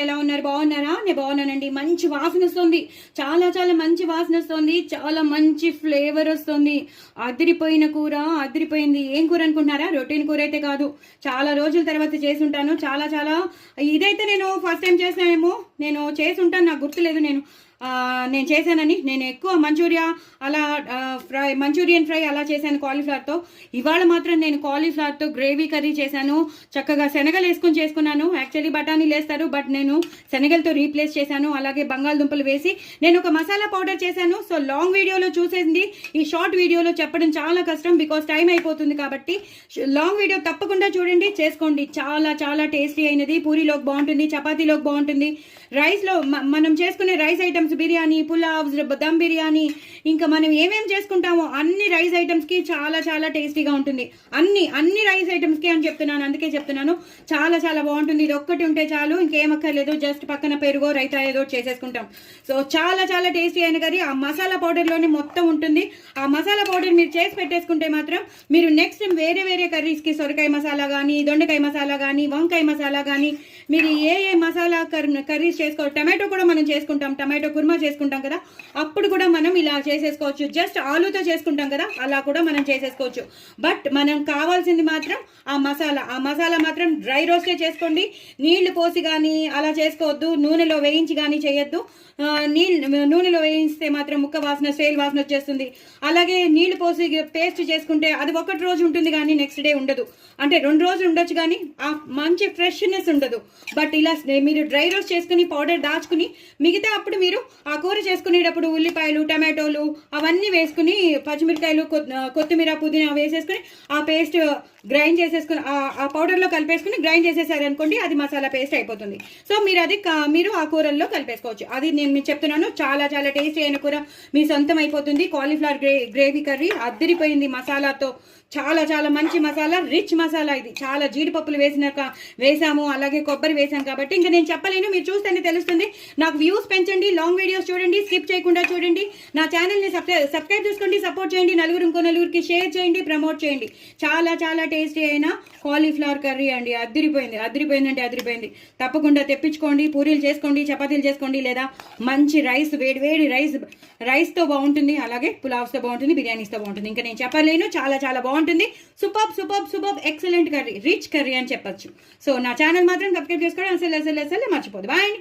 ఎలా ఉన్నారు? బాగున్నారా? నేను బాగున్నానండి. మంచి వాసన వస్తుంది, చాలా చాలా మంచి వాసన వస్తుంది, చాలా మంచి ఫ్లేవర్ వస్తుంది. అదిరిపోయిన కూర, అదిరిపోయింది. ఏం కూర అనుకుంటున్నారా? రొటీన్ కూర అయితే కాదు, చాలా రోజుల తర్వాత చేసి ఉంటాను. చాలా చాలా ఇదైతే నేను ఫస్ట్ టైం చేసానేమో, నేను చేసి ఉంటాను, నాకు గుర్తులేదు నేను చేశానని. నేను ఎక్కువ మంచూరియా అలా మంచూరియన్ ఫ్రై అలా చేశాను కాలీఫ్లవర్తో. ఇవాళ మాత్రం నేను కాలీఫ్లవర్తో గ్రేవీ కర్రీ చేశాను. చక్కగా శనగలు వేసుకొని చేసుకున్నాను. యాక్చువల్లీ బఠానీలు వేస్తారు, బట్ నేను శనగలతో రీప్లేస్ చేశాను. అలాగే బంగాళదుంపలు వేసి నేను ఒక మసాలా పౌడర్ చేశాను. సో లాంగ్ వీడియోలో చూసేసింది ఈ షార్ట్ వీడియోలో చెప్పడం చాలా కష్టం, బికాస్ టైం అయిపోతుంది. కాబట్టి లాంగ్ వీడియో తప్పకుండా చూడండి, చేసుకోండి. చాలా చాలా టేస్టీ అయినది. పూరీలోకి బాగుంటుంది, చపాతీలోకి బాగుంటుంది. రైస్లో మనం చేసుకునే రైస్ ఐటమ్స్, బిర్యానీ, పులావ్స్, దమ్ బిర్యానీ, ఇంకా మనం ఏమేమి చేసుకుంటామో అన్ని రైస్ ఐటమ్స్కి చాలా చాలా టేస్టీగా ఉంటుంది. అన్ని రైస్ ఐటమ్స్కి అని చెప్తున్నాను, అందుకే చెప్తున్నాను. చాలా చాలా బాగుంటుంది. ఇది ఒక్కటి ఉంటే చాలు, ఇంకేం అక్కర్లేదు. జస్ట్ పక్కన పెరుగో రైతా ఏదో చేసేసుకుంటాం. సో చాలా చాలా టేస్టీ అయిన కర్రీ ఆ మసాలా పౌడర్లోనే మొత్తం ఉంటుంది. ఆ మసాలా పౌడర్ మీరు చేసి పెట్టేసుకుంటే మాత్రం మీరు నెక్స్ట్ వేరే వేరే కర్రీస్కి, సొరకాయ మసాలా కానీ, దొండకాయ మసాలా కానీ, వంకాయ మసాలా కానీ, మీరు ఏ మసాలా కర్రీస్ చేసుకోవచ్చు. టమాటో కూడా మనం చేసుకుంటాం, టమాటో కుర్మా చేసుకుంటాం కదా, అప్పుడు కూడా మనం ఇలా చేసేసుకోవచ్చు. జస్ట్ ఆలూతో చేసుకుంటాం కదా, అలా కూడా మనం చేసేసుకోవచ్చు. బట్ మనం కావాల్సింది మాత్రం ఆ మసాలా మాత్రం డ్రై రోస్టే చేసుకోండి. నీళ్లు పోసి కానీ అలా చేసుకోవద్దు, నూనెలో వేయించి కానీ చేయొద్దు. నూనెలో వేయిస్తే మాత్రం ముక్క వాసన, స్టైల్ వాసన వచ్చేస్తుంది. అలాగే నీళ్లు పోసి పేస్ట్ చేసుకుంటే అది ఒకటి రోజు ఉంటుంది కానీ నెక్స్ట్ డే ఉండదు. అంటే 2 రోజులు ఉండొచ్చు కానీ ఆ మంచి ఫ్రెష్నెస్ ఉండదు. బట్ ఇలా మీరు డ్రై రోస్ట్ చేసుకుని పౌడర్ దాచుకుని మిగతా అప్పుడు మీరు ఆ కూర చేసుకునేటప్పుడు ఉల్లిపాయలు, టమాటోలు అవన్నీ వేసుకుని, పచ్చిమిరకాయలు, కొత్తిమీర, పుదీనా వేసేసుకుని ఆ పేస్ట్ గ్రైండ్ చేసేసుకుని ఆ పౌడర్లో కలిపేసుకుని గ్రైండ్ చేసేసారనుకోండి, అది మసాలా పేస్ట్ అయిపోతుంది. సో మీరు ఆ కూరల్లో కలిపేసుకోవచ్చు. అది నేను మీకు చెప్తున్నాను. చాలా చాలా టేస్టీ అయిన కూర మీ సొంతం అయిపోతుంది. కాలీఫ్లవర్ గ్రేవీ కర్రీ అద్దరిపోయింది మసాలాతో. చాలా చాలా మంచి మసాలా, రిచ్ మసాలా. ఇది చాలా జీడిపప్పులు వేసాము, అలాగే కొబ్బరి వేసాం కాబట్టి ఇంకా నేను చెప్పలేను, మీరు చూస్తేనే తెలుస్తుంది. నాకు వ్యూస్ పెంచండి, లాంగ్ వీడియోస్ చూడండి, స్కిప్ చేయకుండా చూడండి. నా ఛానల్ని సబ్స్క్రైబ్ చేసుకోండి, సపోర్ట్ చేయండి, ఇంకో నలుగురికి షేర్ చేయండి, ప్రమోట్ చేయండి. చాలా చాలా టేస్టీ అయిన కాలీఫ్లవర్ కర్రీ అండి. అదిరిపోయిందంటే అదిరిపోయింది. తప్పకుండా తెప్పించుకోండి, పూరీలు చేసుకోండి, చపాతీలు చేసుకోండి, లేదా మంచి రైస్, వేడి రైస్తో బాగుంటుంది, అలాగే పులావ్స్తో బాగుంటుంది, బిర్యానీస్తో బాగుంటుంది. ఇంకా నేను చెప్పలేను, చాలా చాలా బాగుంటుంది. Super excellent curry, rich curry అని చెప్పచ్చు. సో నా ఛానల్ మాత్రం సబ్స్క్రైబ్ చేసుకోవడం అసలు మర్చిపోదు. బాయ్.